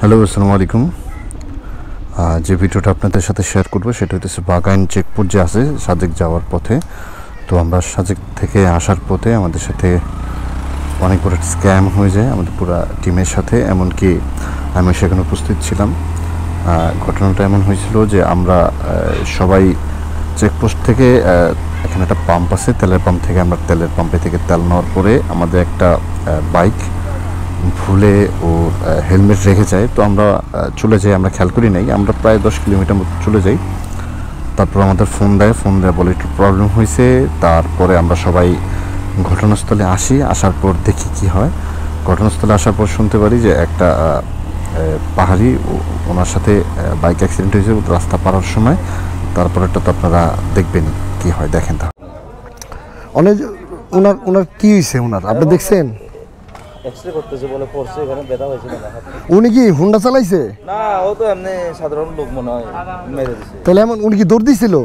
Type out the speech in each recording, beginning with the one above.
Hello, আসসালামু আলাইকুম। যে ভিডিওটা আপনাদের সাথে শেয়ার করবো সেটা হচ্ছে বাগাইন চেকপোস্ট যে আছে সাজেক যাওয়ার পথে। তো আমরা সাজেক থেকে আসার পথে আমাদের সাথে অনেক বড় স্ক্যাম হয়ে যায় আমাদের পুরো টিমের সাথে, এমনকি আমি সেখানে উপস্থিত ছিলাম। ঘটনাটা এমন হয়েছিল যে আমরা সবাই চেকপোস্ট থেকে এখানে একটা পাম্প আছে, তেলের পাম্প থেকে আমরা তেলের পাম্পে থেকে তেল নেওয়ার পরে আমাদের একটা বাইক ভুলে ও হেলমেট রেখে যায়। তো আমরা চলে যাই, আমরা খেয়াল করি নাই, আমরা প্রায় 10 কিলোমিটার মতো চলে যাই। তারপর আমাদের ফোন দেয় বলে একটু প্রবলেম হয়েছে। তারপরে আমরা সবাই ঘটনাস্থলে আসি, আসার পর দেখি কি হয়। ঘটনাস্থলে আসার পর শুনতে পারি যে একটা পাহাড়ি ওনার সাথে বাইক অ্যাক্সিডেন্ট হয়েছে রাস্তা পারার সময়। তারপরেটা তো আপনারা দেখবেনই কি হয়, দেখেন। তা অনেক ওনার কি হয়েছে ওনার আপনি দেখছেন? এক্সরে করতেছে বলে পড়ছে, এখানে ব্যথা হয়েছে না। উনি কি হুন্ডা চালাইছে? না, ও তো এমনি সাধারণ লোক মনে হয়, মেরে দিছে। তাহলে এমন উনি কি দৌড় দিছিল?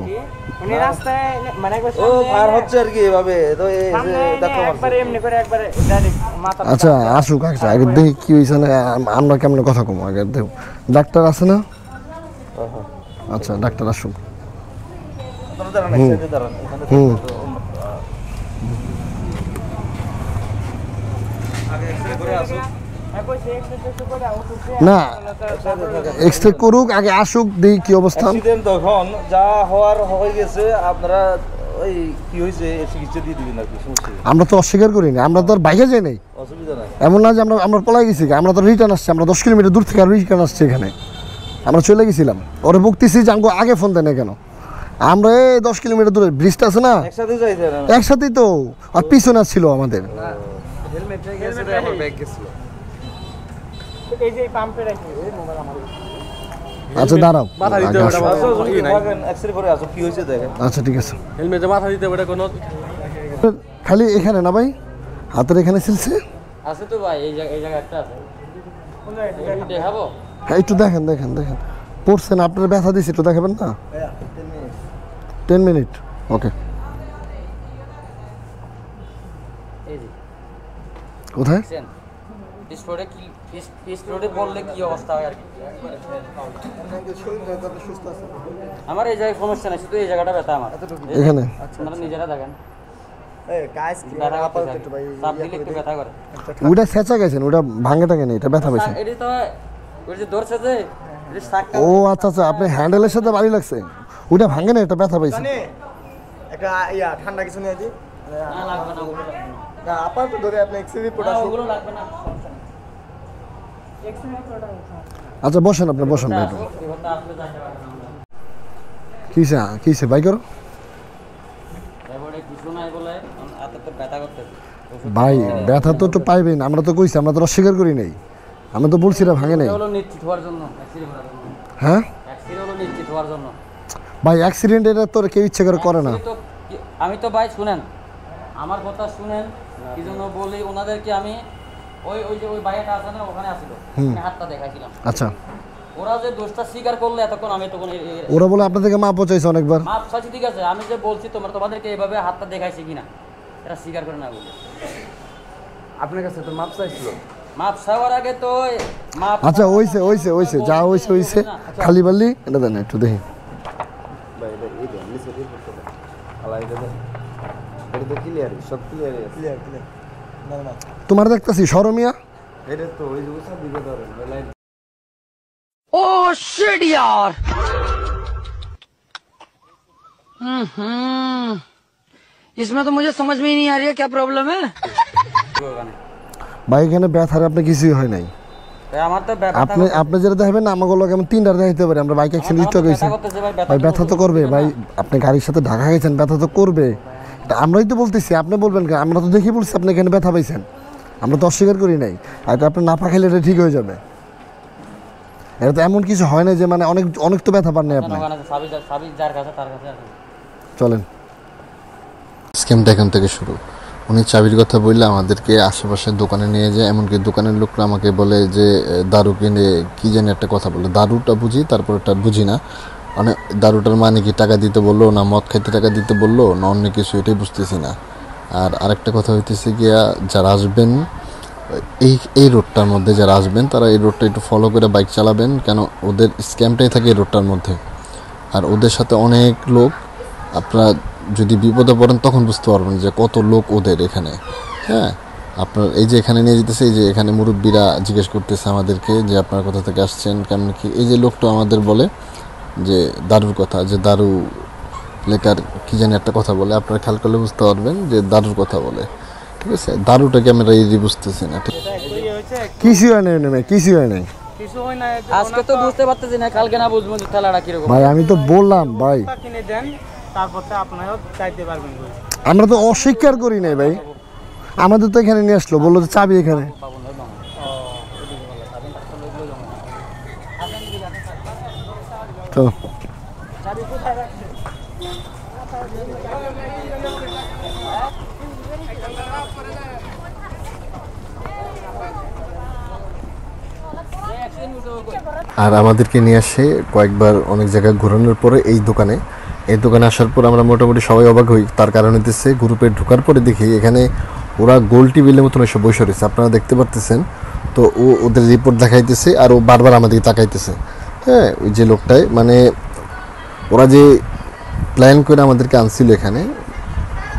উনি রাস্তায় মানে ও পার হচ্ছে আর কি এভাবে, তো এই যে দেখো একবারে এমনি করে একবারে ডাইরেক্ট মাথা। আচ্ছা আসুক, আচ্ছা আগে দেখি কি হয়েছে না, আমরা কেমন কথা কম আগে দেখো। ডাক্তার আছে না? আচ্ছা ডাক্তার আসুক। আপনারা দাঁড়ান, একসাথে দাঁড়ান এখানে। আগে এক্সরে করে আসুক। না এক্সরে করুক, আগে আসুক, দেখি কি অবস্থা। অ্যাক্সিডেন্ট তখন যা হওয়ার হয়ে গেছে, আপনারা ওই কি হয়েছে চিকিৎসা দিয়ে দিবেন আর কি, সমস্যা। আমরা তো অস্বীকার করি না, আমরা তো আর বাইকে যাই নাই, অসুবিধা নাই। এমন না যে আমরা পলাই গেছি, আমরা তো রিটার্ন আসছি, আমরা 10 কিলোমিটার দূর থেকে রিটার্ন আসছি এখানে। আমরা চলে গেছিলাম, ওরে বকতেছি যে আমাকে আগে ফোন দেয় না কেন। আমরা এই 10 কিলোমিটার দূরে ব্রিজটা আছে না, একসাথে যাইছে না? একসাথেই তো, আর পিছনে ছিল আমাদের। হেলমেট গেছে, আমার ব্যাগ গেছিল। এই যে পাম্পে রাখি এই মোবাইল আমার। আচ্ছা দাঁড়াও, এক্সরে করে আসো কি হয়েছে দেখেন। আচ্ছা ঠিক আছে। হেলমেটে মাথা দিতে পারে কোনো খালি এখানে না ভাই, হাতের এখানে ছিলছে। আছে তো ভাই, এই জায়গা একটা আছে। দেখাবো? হ্যাঁ একটু দেখেন পড়ছেন, আপনার ব্যথা দিচ্ছে, একটু দেখাবেন না? 10 মিনিট ওকে। এই যে কোথায়? পিস রোডে বললে কি অবস্থা হয় আর কি। আমার এই জায়গায় সমস্যা নেই, শুধু এই জায়গাটা ব্যথা আমার এখানে। আপনারা নিজেরা দেখেন, ব্যথা করে। ওটা ছেঁচা গেছেন, ওটা ভাঙে টাকে নেই, এটা ব্যথা পেয়েছেন। এটা তো ওই যে ধরছে যে ও আচ্ছা আচ্ছা, আপনি হ্যান্ডেলের সাথে বাড়ি লাগছে, ওটা ভাঙে না, এটা ব্যথা পেয়েছেন। একটা ঠান্ডা কিছু নিয়ে দি। না লাগবে না, ওগুলো লাগবে না আপাতত ধরে আপনি এক্সরে রিপোর্ট না, আসুন। ওগুলো লাগবে না। আচ্ছা বসেন, আপনি বসেন ভাই। এভাবে আসলে যাইতে পারবে না। কিসে ভাই করো এবারে কিছু নাই বলে এত তো ব্যথা করতেছে। ভাই, ব্যথা তো একটু পাইবেন, আমরা তো কইছি, আমরা তো অস্বীকার করি নাই, আমরা তো বলছি না ভাঙে নাই। হলো নিশ্চিত হওয়ার জন্য, অ্যাক্সিডেন্ট হওয়ার জন্য। হ্যাঁ অ্যাক্সিডেন্ট হলো নিশ্চিত হওয়ার জন্য। ভাই অ্যাক্সিডেন্ট এটা তো কেউ ইচ্ছে করে না। আমি তো ভাই শুনেন, আমার কথা শুনেন, কি জন্য বলি ওনাদেরকে আমি ওই ভাইয়াটা আছে না, ওখানে আসছিল, হাতটা দেখাইছিলাম। আচ্ছা ওরা যে দোষটা স্বীকার করলে এতক্ষণ, আমি তখন ওরা বলে আপনাদেরকে মাপ চাইছে অনেকবার। মাপ চাইছি, ঠিক আছে, আমি যে বলছি তোমাদেরকে এইভাবে হাতটা দেখাইছি কিনা, এটা স্বীকার করে না বলে। আপনার কাছে তো মাপ চাইছিল। মাপ চাওয়ার আগে তো মাপ। আচ্ছা হইছে যা হইছে, খালি বালি এটা দেন একটু দেখি। ভাই এই দেন নিচে রিপোর্ট করে আলাই দেন, এটা তো ক্লিয়ার, সব ক্লিয়ার নরমাল। তোমার দেখতাছি শরমিয়া, এটা তো ওই যে সব দিকে ধরেন লাইন। ओह शिट यार इसमें तो मुझे समझ में ही नहीं आ रही है क्या प्रॉब्लम है। ভাই এখানে ব্যথার আপনি কিছুই হয় নাই। আমার তো আপনি যেটা দেখবেন না, আমাকে লোক আমি 3টা দেখাইতে পারি, আমরা বাইক অ্যাক্সিডেন্ট দিতে গেছি। ভাই ব্যথা তো করবে ভাই, আপনি গাড়ির সাথে ঢাকা গেছেন, ব্যথা তো করবে। আমরাই তো বলতেছি, আপনি বলবেন কেন? আমরা তো দেখি বলছি আপনি এখানে ব্যথা পাইছেন, আমরা তো অস্বীকার করি নাই। আর আপনি না পা খাইলে এটা ঠিক হয়ে যাবে, এটা তো এমন কিছু হয় না যে মানে অনেক তো ব্যথা পান নাই আপনি। চলেন, স্কিমটা এখান থেকে শুরু। উনি চাবির কথা বললে আমাদেরকে আশেপাশে দোকানে নিয়ে যায়, এমনকি দোকানের লোকরা আমাকে বলে যে দারু কিনে কি জানি একটা কথা বলে, দারুটা বুঝি, তারপর ওটা বুঝি না। মানে দারুটার মানে কি টাকা দিতে বললো, না মদ খাইতে টাকা দিতে বললো, না অন্য কিছু, এটাই বুঝতেছি না। আর আরেকটা কথা হইতেছে গিয়া, যারা আসবেন এই রোডটার মধ্যে যারা আসবেন তারা এই রোডটা একটু ফলো করে বাইক চালাবেন, কেন ওদের স্ক্যামটাই থাকে এই রোডটার মধ্যে। আর ওদের সাথে অনেক লোক, আপনারা যদি বিপদে পড়েন তখন বুঝতে পারবেন যে কত লোক ওদের এখানে। হ্যাঁ, আপনার এই যে এখানে নিয়ে যেতেছে, এই যে এখানে মুরব্বীরা জিজ্ঞেস করতেছে আমাদেরকে যে আপনারা কোথা থেকে আসছেন, কেমন কি। এই যে লোকটা আমাদের বলে যে দারুর কথা, যে দারু লেকার কি জানি একটা কথা বলে, আপনারা খেয়াল করলে বুঝতে পারবেন যে দারুর কথা বলে। ঠিক আছে, দারুটাকে আমরা এই বুঝতেছি না। ঠিক কিছু হয় নাই নেমে, কিছু হয় নাই কিছু হয় না আজকে তো বুঝতে পারতেছি না, কালকে না বুঝবো যে খেলাটা কিরকম। ভাই। আমি তো বললাম ভাই, কিনে দেন, তারপর তো আপনারাও চাইতে পারবেন। আমরা তো অস্বীকার করি নাই ভাই, আমাদের তো এখানে নিয়ে আসলো, বললো যে চাবি এখানে। তো আর আমাদেরকে নিয়ে আসে কয়েকবার অনেক জায়গায় ঘোরানোর পরে এই দোকানে আসার পর আমরা মোটামুটি সবাই অবাক হই। তার কারণ হইতেছে গ্রুপে ঢোকার পরে দেখি এখানে ওরা গোল টেবিলের মতন এসে বসে রয়েছে, আপনারা দেখতে পারতেছেন। তো ওদের রিপোর্ট দেখাইতেছে আর ও বারবার আমাদেরকে তাকাইতেছে। হ্যাঁ, ওই যে লোকটায় মানে ওরা যে প্ল্যান করে আমাদেরকে আনছিল এখানে,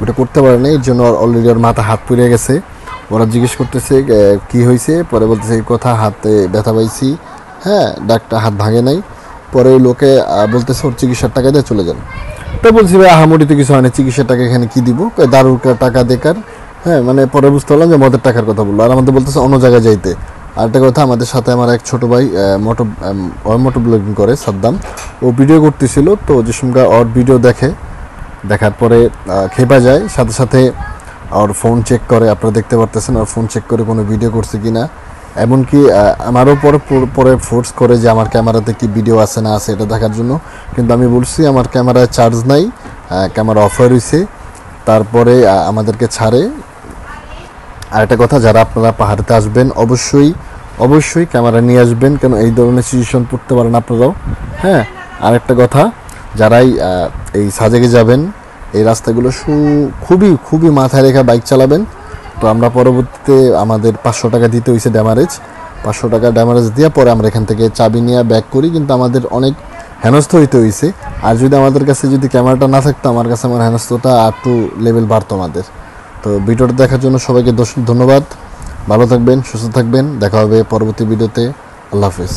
ওটা করতে পারে না। এর জন্য অলরেডি ওর মাথা হাত পুড়ে গেছে। ওরা জিজ্ঞেস করতেছে কি হয়েছে, পরে বলতেছে এই কথা, হাতে ব্যথা পাইছি। হ্যাঁ, ডাক্তার হাত ভাঙে নাই। পরে ওই লোকে বলতেছে ওর চিকিৎসার টাকা দিয়ে চলে যান। তো বলছি ভাই আহামরিতে কিছু হয় না, চিকিৎসার টাকা এখানে কি দিব, দারুর টাকা দেকার। হ্যাঁ, মানে পরে বুঝতে পারলাম যে মদের টাকার কথা বললো। আর আমাদের বলতেছে অন্য জায়গায় যাইতে। আরেকটা কথা, আমাদের সাথে আমার এক ছোটো ভাই মোটো ব্লগিং করে, সাদ্দাম, ও ভিডিও করতেছিল। তো যে সময় ওর ভিডিও দেখার পরে খেপা যায়, সাথে সাথে ওর ফোন চেক করে, আপনারা দেখতে পারতেছেন ওর ফোন চেক করে কোনো ভিডিও করছে কি না। এমনকি আমারও পরে ফোর্স করে যে আমার ক্যামেরাতে কি ভিডিও আছে না আছে এটা দেখার জন্য। কিন্তু আমি বলছি আমার ক্যামেরায় চার্জ নাই, ক্যামেরা অফ হয়ে রয়েছে। তারপরে আমাদেরকে ছাড়ে। আরেকটা কথা, যারা আপনারা পাহাড়েতে আসবেন অবশ্যই ক্যামেরা নিয়ে আসবেন, কেন এই ধরনের সিচুয়েশন পড়তে পারেন আপনারাও। হ্যাঁ, আরেকটা কথা, যারাই এই সাজেকে যাবেন এই রাস্তাগুলো খুবই মাথায় রেখে বাইক চালাবেন। তো আমরা পরবর্তীতে আমাদের 500 টাকা দিতে হয়েছে ড্যামারেজ, 500 টাকা ড্যামারেজ দিয়ে পরে আমরা এখান থেকে চাবি নিয়ে ব্যাক করি। কিন্তু আমাদের অনেক হেনস্থ হইতে হয়েছে। আর যদি আমাদের কাছে যদি ক্যামেরাটা না থাকতো, আমার কাছে আমার হেনস্থটা একটু লেভেল বাড়তো আমাদের। তো ভিডিওটা দেখার জন্য সবাইকে ধন্যবাদ। ভালো থাকবেন, সুস্থ থাকবেন, দেখা হবে পরবর্তী ভিডিওতে। আল্লাহ হাফেজ।